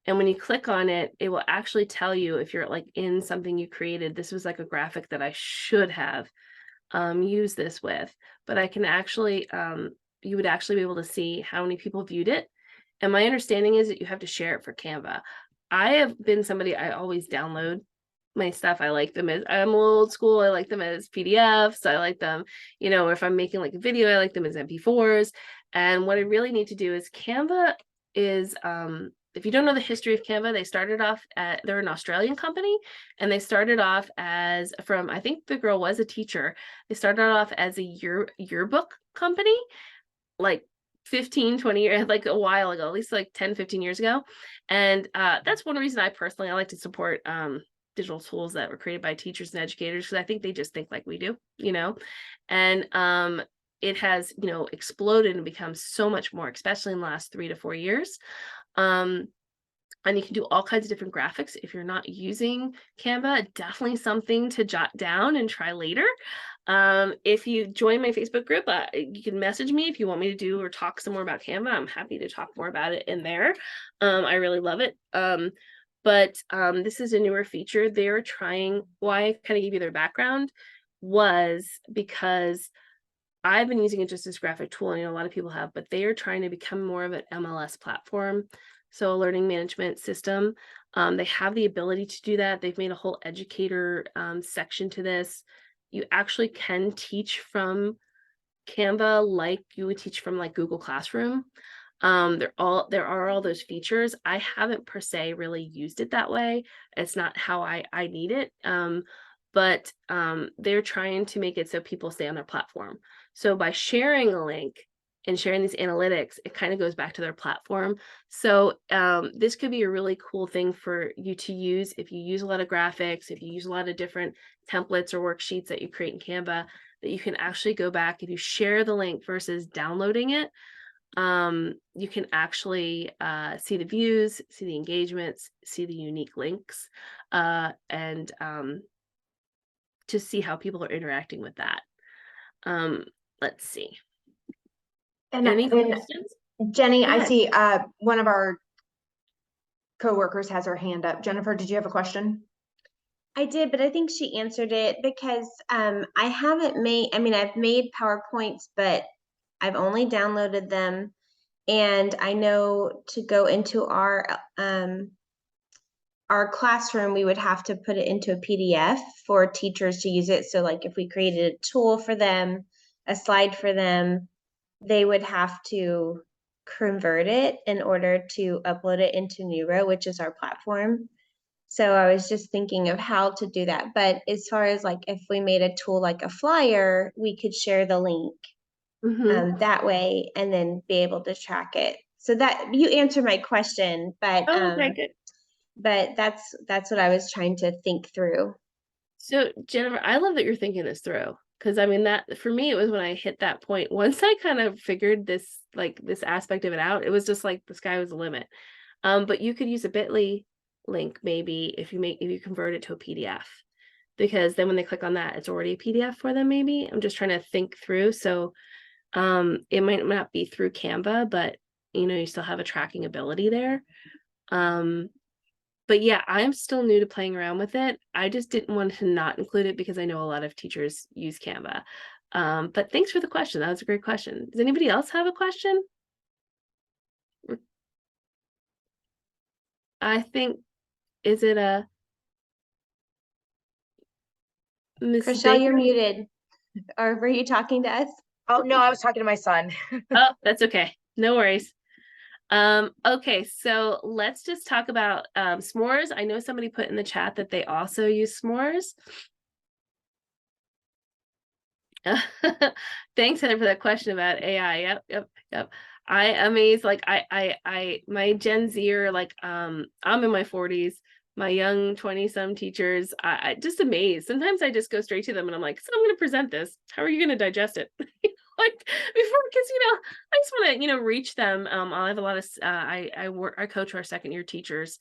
And when you click on it, it will actually tell you if you're like in something you created. This was like a graphic that I should have used this with, but I can actually, you would actually be able to see how many people viewed it. And my understanding is that you have to share it for Canva. I have been somebody, I always download my stuff. I like them as, I'm old school. I like them as PDFs. I like them, if I'm making like a video, I like them as MP4s. And what I really need to do is Canva is, if you don't know the history of Canva, they started off they're an Australian company, and they started off as I think the girl was a teacher. They started off as a yearbook company, like 15, 20 years, like a while ago, at least like 10, 15 years ago. And that's one reason I like to support digital tools that were created by teachers and educators, because I think they just think like we do, and it has, exploded and become so much more, especially in the last 3 to 4 years. And you can do all kinds of different graphics. If you're not using Canva, definitely something to jot down and try later. If you join my Facebook group, you can message me if you want me to do or talk some more about Canva. I'm happy to talk more about it in there. I really love it. But this is a newer feature. They're trying, why I kind of gave you their background was because I've been using it just as graphic tool, and a lot of people have, but they are trying to become more of an MLS platform. so a learning management system. They have the ability to do that. They've made a whole educator section to this. You actually can teach from Canva like you would teach from like Google Classroom. There are all those features. I haven't per se really used it that way. It's not how I need it. But they're trying to make it so people stay on their platform. So by sharing a link and sharing these analytics, it kind of goes back to their platform. So this could be a really cool thing for you to use if you use a lot of graphics, if you use a lot of different templates or worksheets that you create in Canva, that you can actually go back if you share the link versus downloading it. You can actually see the views, see the engagements, see the unique links, and to see how people are interacting with that. Let's see. Any And questions? Jenny, Go I ahead. see one of our coworkers has her hand up. Jennifer, did you have a question? I did, but I think she answered it because I haven't made, I mean, I've made PowerPoints, but I've only downloaded them. And I know to go into our classroom, we would have to put it into a PDF for teachers to use it. So like if we created a tool for them, a slide for them, they would have to convert it in order to upload it into Neuro, which is our platform. So I was just thinking of how to do that. But as far as like if we made a tool like a flyer, we could share the link that way and then be able to track it. So that you answered my question, Oh, okay, good. but that's what I was trying to think through. So Jennifer, I love that you're thinking this through. Because I mean that for me it was when I hit that point. Once I kind of figured this like this aspect of it out, it was just like the sky was the limit. But you could use a bit.ly link maybe if you convert it to a PDF, because then when they click on that, it's already a PDF for them. Maybe I'm just trying to think through. So it might not be through Canva, but you still have a tracking ability there. But yeah, I'm still new to playing around with it. I just didn't want to not include it because I know a lot of teachers use Canva. But thanks for the question. That was a great question. Does anybody else have a question? I think, is it a Mrs. Chriselle, you're Baker? muted. Or were you talking to us? Oh, no, I was talking to my son. Oh, that's okay. No worries. Okay, so let's just talk about s'mores. I know somebody put in the chat that they also use s'mores. Thanks, Heather, for that question about AI. Yep. I amazed, like my Gen Zer, like I'm in my 40s, my young 20-some teachers, I just amazed. Sometimes I just go straight to them and I'm like, so I'm gonna present this. How are you gonna digest it? Like before, because I just want to, reach them. I have a lot of I coach our second year teachers.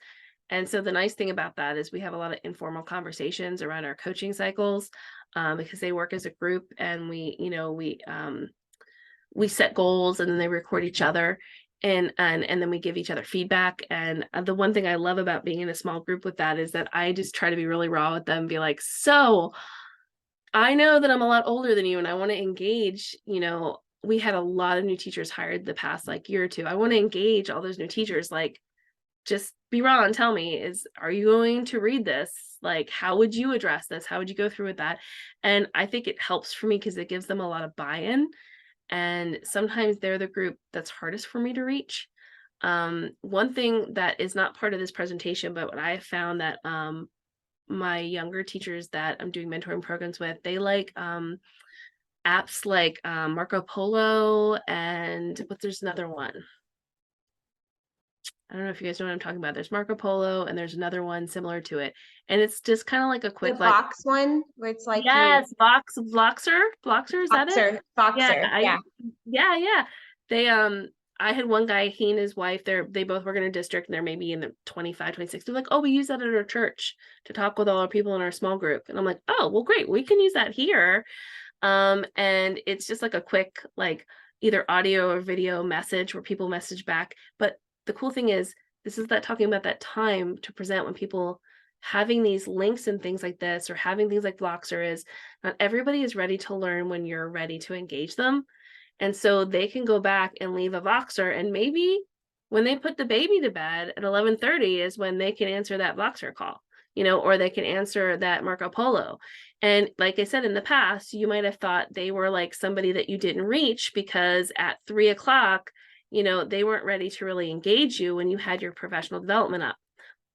And so the nice thing about that is we have a lot of informal conversations around our coaching cycles, because they work as a group and we set goals and then they record each other and then we give each other feedback. And the one thing I love about being in a small group with that is that I just try to be really raw with them and be like, so I know that I'm a lot older than you and I want to engage, we had a lot of new teachers hired the past like year or two. I want to engage all those new teachers, like just be raw and tell me, are you going to read this? Like, how would you address this? How would you go through with that? And I think it helps for me because it gives them a lot of buy-in. And sometimes they're the group that's hardest for me to reach. One thing that is not part of this presentation, but what I have found that my younger teachers that I'm doing mentoring programs with, they like apps like Marco Polo and there's another one. I don't know if you guys know what I'm talking about. There's Marco Polo and there's another one similar to it. And it's just kind of like a quick The box one where it's like yes, Voxer, is that it? Yeah, Boxer, yeah. Yeah. They I had one guy, he and his wife, they both work in a district and they're maybe in the 25, 26. They're like, oh, we use that at our church to talk with all our people in our small group. And I'm like, oh, well, great, we can use that here. And it's just like a quick, like either audio or video message where people message back. But the cool thing is, this is that talking about that time to present when people having these links and things like this, or having things like Voxer is not everybody is ready to learn when you're ready to engage them. And so they can go back and leave a Voxer and maybe when they put the baby to bed at 11:30 is when they can answer that Voxer call, or they can answer that Marco Polo. And like I said, in the past, you might have thought they were like somebody that you didn't reach because at 3 o'clock, they weren't ready to really engage you when you had your professional development up.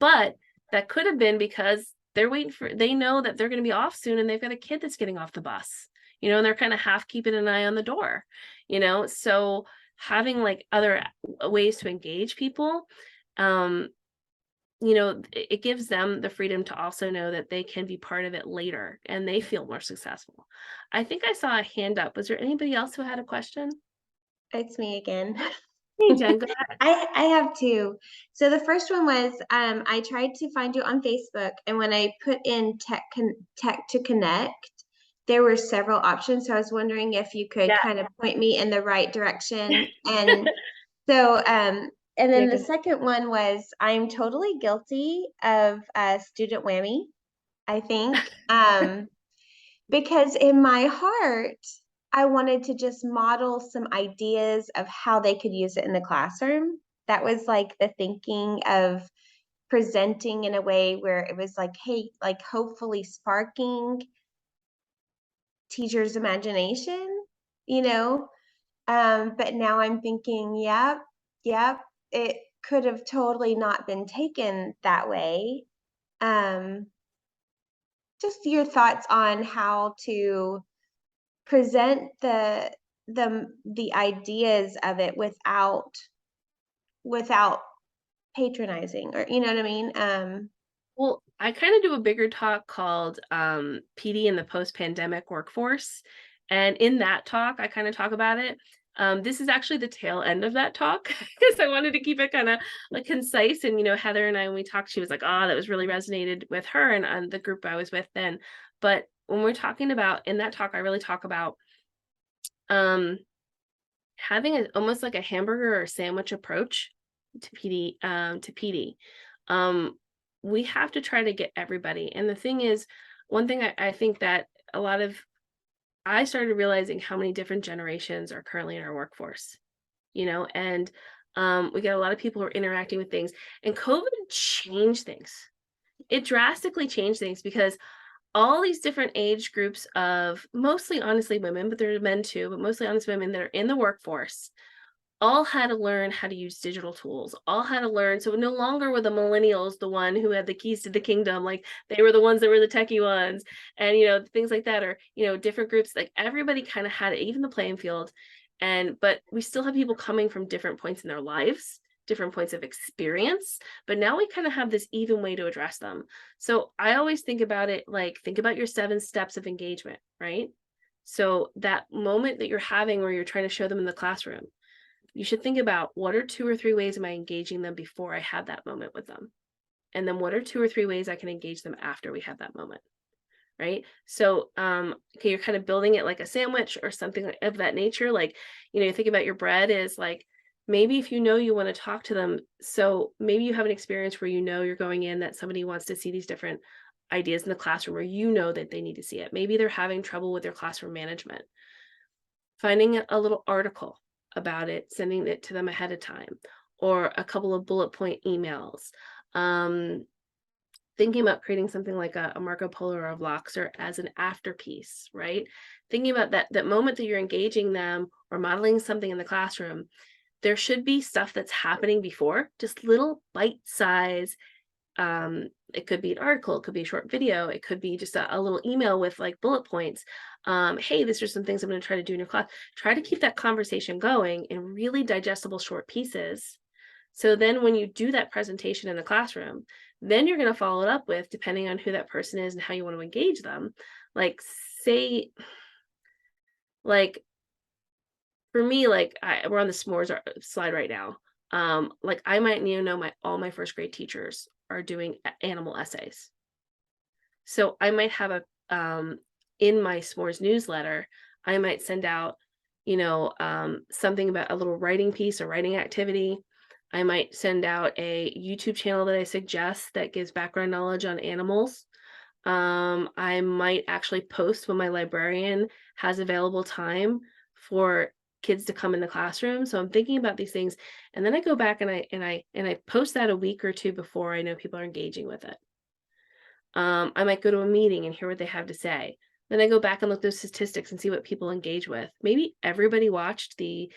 But that could have been because they know that they're going to be off soon and they've got a kid that's getting off the bus, and they're kind of half keeping an eye on the door, so having like other ways to engage people, um, it gives them the freedom to also know that they can be part of it later and they feel more successful. I think I saw a hand up. Was there anybody else who had a question? It's me again. Hey, Jen, go ahead. I have two. So the first one was I tried to find you on Facebook, and when I put in tech to connect, there were several options. So I was wondering if you could Yeah. kind of point me in the right direction. And so and Yeah, then the 'cause- second one was I'm totally guilty of student whammy, I think. Because in my heart, I wanted to just model some ideas of how they could use it in the classroom. That was like the thinking of presenting in a way where it was like, hey, like hopefully sparking teachers' imagination, you know? But now I'm thinking, yep, it could have totally not been taken that way. Um, just your thoughts on how to present the ideas of it without patronizing, or you know what I mean? Well, I kind of do a bigger talk called PD in the post-pandemic workforce. And in that talk, I kind of talk about it. This is actually the tail end of that talk because I wanted to keep it kind of like concise. And, Heather and I, when we talked, she was like, oh, that was really resonated with her and the group I was with then. But when we're talking about in that talk, I really talk about having almost like a hamburger or sandwich approach to PD. We have to try to get everybody. And the thing is, one thing I think that I started realizing how many different generations are currently in our workforce, and we get a lot of people who are interacting with things, and COVID changed things. It drastically changed things because all these different age groups of mostly honestly women, but there are men too, but mostly honest women that are in the workforce all had to learn how to use digital tools, all had to learn. So no longer were the millennials the one who had the keys to the kingdom, like they were the ones that were the techie ones, and things like that, or different groups. Like everybody kind of had it, even the playing field. But we still have people coming from different points in their lives, different points of experience. But now we kind of have this even way to address them. So I always think about it like think about your 7 steps of engagement, right? So that moment that you're having where you're trying to show them in the classroom, you should think about what are 2 or 3 ways am I engaging them before I have that moment with them? And then what are 2 or 3 ways I can engage them after we have that moment? Right. So, okay, you're kind of building it like a sandwich or something of that nature. Like, you think about your bread is like, maybe if you want to talk to them, so maybe you have an experience where you're going in that somebody wants to see these different ideas in the classroom, or that they need to see it. Maybe they're having trouble with their classroom management. Finding a little article about it, sending it to them ahead of time, or a couple of bullet point emails. Thinking about creating something like a Marco Polo or a Voxer as an afterpiece, right? Thinking about that moment that you're engaging them or modeling something in the classroom, there should be stuff that's happening before, just little bite size. It could be an article, it could be a short video, it could be just a little email with like bullet points. Hey, these are some things I'm going to try to do in your class. Try to keep that conversation going in really digestible short pieces. So then when you do that presentation in the classroom, then you're going to follow it up with, depending on who that person is and how you want to engage them. Like say, like for me, like we're on the s'mores slide right now. Like I might know all my first grade teachers are doing animal essays. So I might have in my s'mores newsletter, I might send out, something about a little writing piece or writing activity. I might send out a YouTube channel that I suggest that gives background knowledge on animals. I might actually post when my librarian has available time for kids to come in the classroom. So I'm thinking about these things, and then I go back and I post that a week or two before I know people are engaging with it. I might go to a meeting and hear what they have to say. Then I go back and look those statistics and see what people engage with. Maybe everybody watched the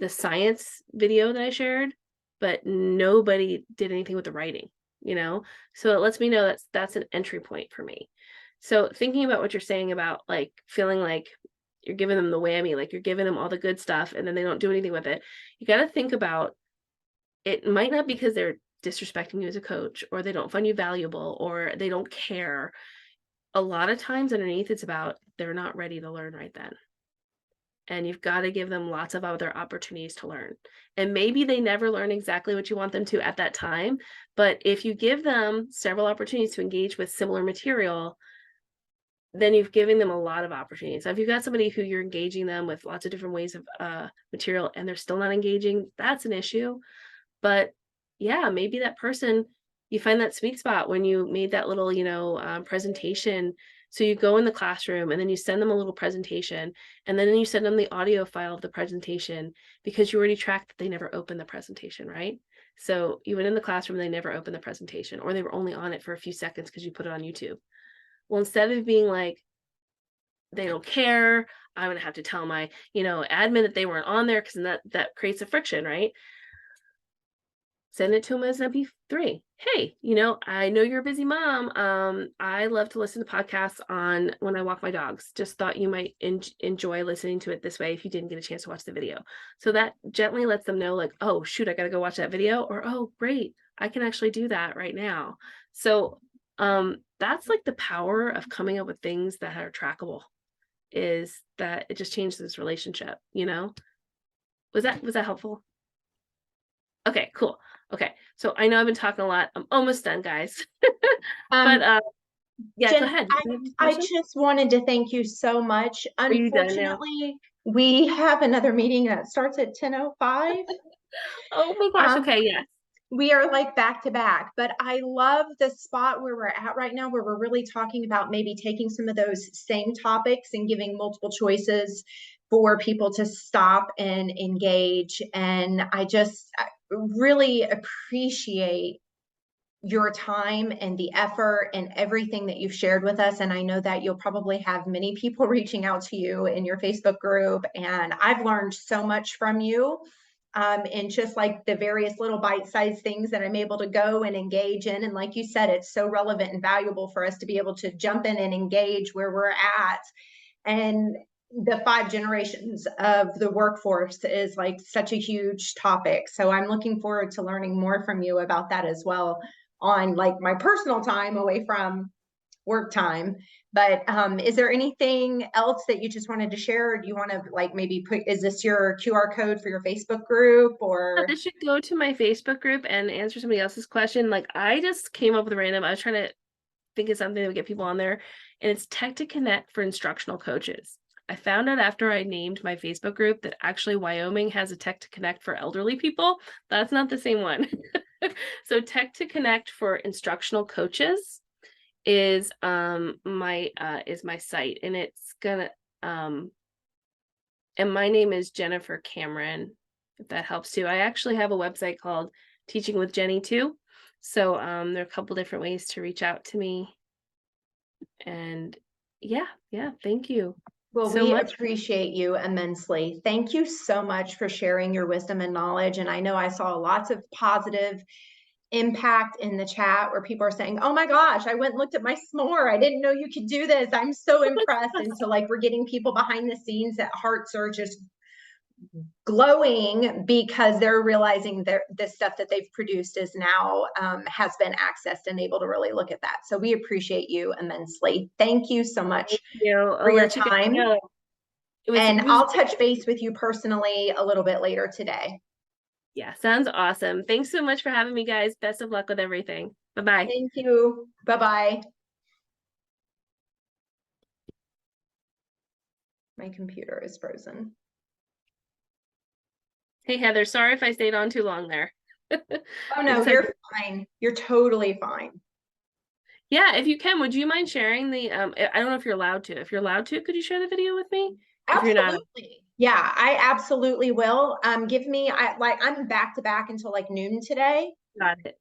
science video that I shared, but nobody did anything with the writing, you know? So it lets me know that's an entry point for me. So thinking about what you're saying about like feeling like you're giving them the whammy, like you're giving them all the good stuff and then they don't do anything with it. You got to think about it might not be because they're disrespecting you as a coach or they don't find you valuable or they don't care. A lot of times underneath it's about they're not ready to learn right then. And you've got to give them lots of other opportunities to learn. And maybe they never learn exactly what you want them to at that time, but if you give them several opportunities to engage with similar material, then you've given them a lot of opportunities. So if you've got somebody who you're engaging them with lots of different ways of material and they're still not engaging, that's an issue. But yeah, maybe that person, you find that sweet spot when you made that little, presentation. So you go in the classroom and then you send them a little presentation and then you send them the audio file of the presentation because you already tracked that they never opened the presentation, right? So you went in the classroom and they never opened the presentation or they were only on it for a few seconds because you put it on YouTube. Well, instead of being like, they don't care, I'm going to have to tell my, admin that they weren't on there because that creates a friction, right? Send it to them as an MP3. Hey, I know you're a busy mom. I love to listen to podcasts on when I walk my dogs. Just thought you might enjoy listening to it this way if you didn't get a chance to watch the video. So that gently lets them know like, oh, shoot, I got to go watch that video. Or, oh, great, I can actually do that right now. So that's like the power of coming up with things that are trackable, is that it just changes this relationship, Was that helpful? Okay, cool. Okay, so I know I've been talking a lot. I'm almost done, guys. But yeah, Jen, go ahead. I just wanted to thank you so much. Are you done now? Unfortunately, we have another meeting that starts at 10:05. Oh my gosh, okay, yeah. We are like back to back, but I love the spot where we're at right now, where we're really talking about maybe taking some of those same topics and giving multiple choices for people to stop and engage. And I really appreciate your time and the effort and everything that you've shared with us. And I know that you'll probably have many people reaching out to you in your Facebook group. And I've learned so much from you. And just like the various little bite-sized things that I'm able to go and engage in. And like you said, it's so relevant and valuable for us to be able to jump in and engage where we're at. And the 5 generations of the workforce is like such a huge topic. So I'm looking forward to learning more from you about that as well on like my personal time away from work time. But is there anything else that you just wanted to share? Or do you want to like maybe is this your QR code for your Facebook group or? This should go to my Facebook group and answer somebody else's question. Like I just came up with random, I was trying to think of something that would get people on there, and it's Tech to Connect for instructional coaches. I found out after I named my Facebook group that actually Wyoming has a Tech to Connect for elderly people. That's not the same one. So Tech to Connect for instructional coaches is my site, and it's gonna and my name is Jennifer Cameron, if that helps too. I actually have a website called Teaching with Jenny too. So there are a couple different ways to reach out to me. And yeah, thank you. Well, so we much. appreciate you immensely. Thank you so much for sharing your wisdom and knowledge. And I know I saw lots of positive impact in the chat where people are saying, oh my gosh, I went and looked at my s'more. I didn't know you could do this. I'm so impressed. And so like we're getting people behind the scenes that hearts are just glowing because they're realizing the stuff that they've produced is now has been accessed and able to really look at that. So we appreciate you immensely. Thank you so much for your time. And I'll touch base with you personally a little bit later today. Yeah, sounds awesome. Thanks so much for having me, guys. Best of luck with everything. Bye-bye. Thank you. Bye-bye. My computer is frozen. Hey, Heather, sorry if I stayed on too long there. Oh, no, you're fine. You're totally fine. Yeah, if you can, would you mind sharing the, I don't know if you're allowed to. If you're allowed to, could you share the video with me? Absolutely. If you're not, Yeah, I absolutely will. Give me, I'm back to back until like noon today. Got it.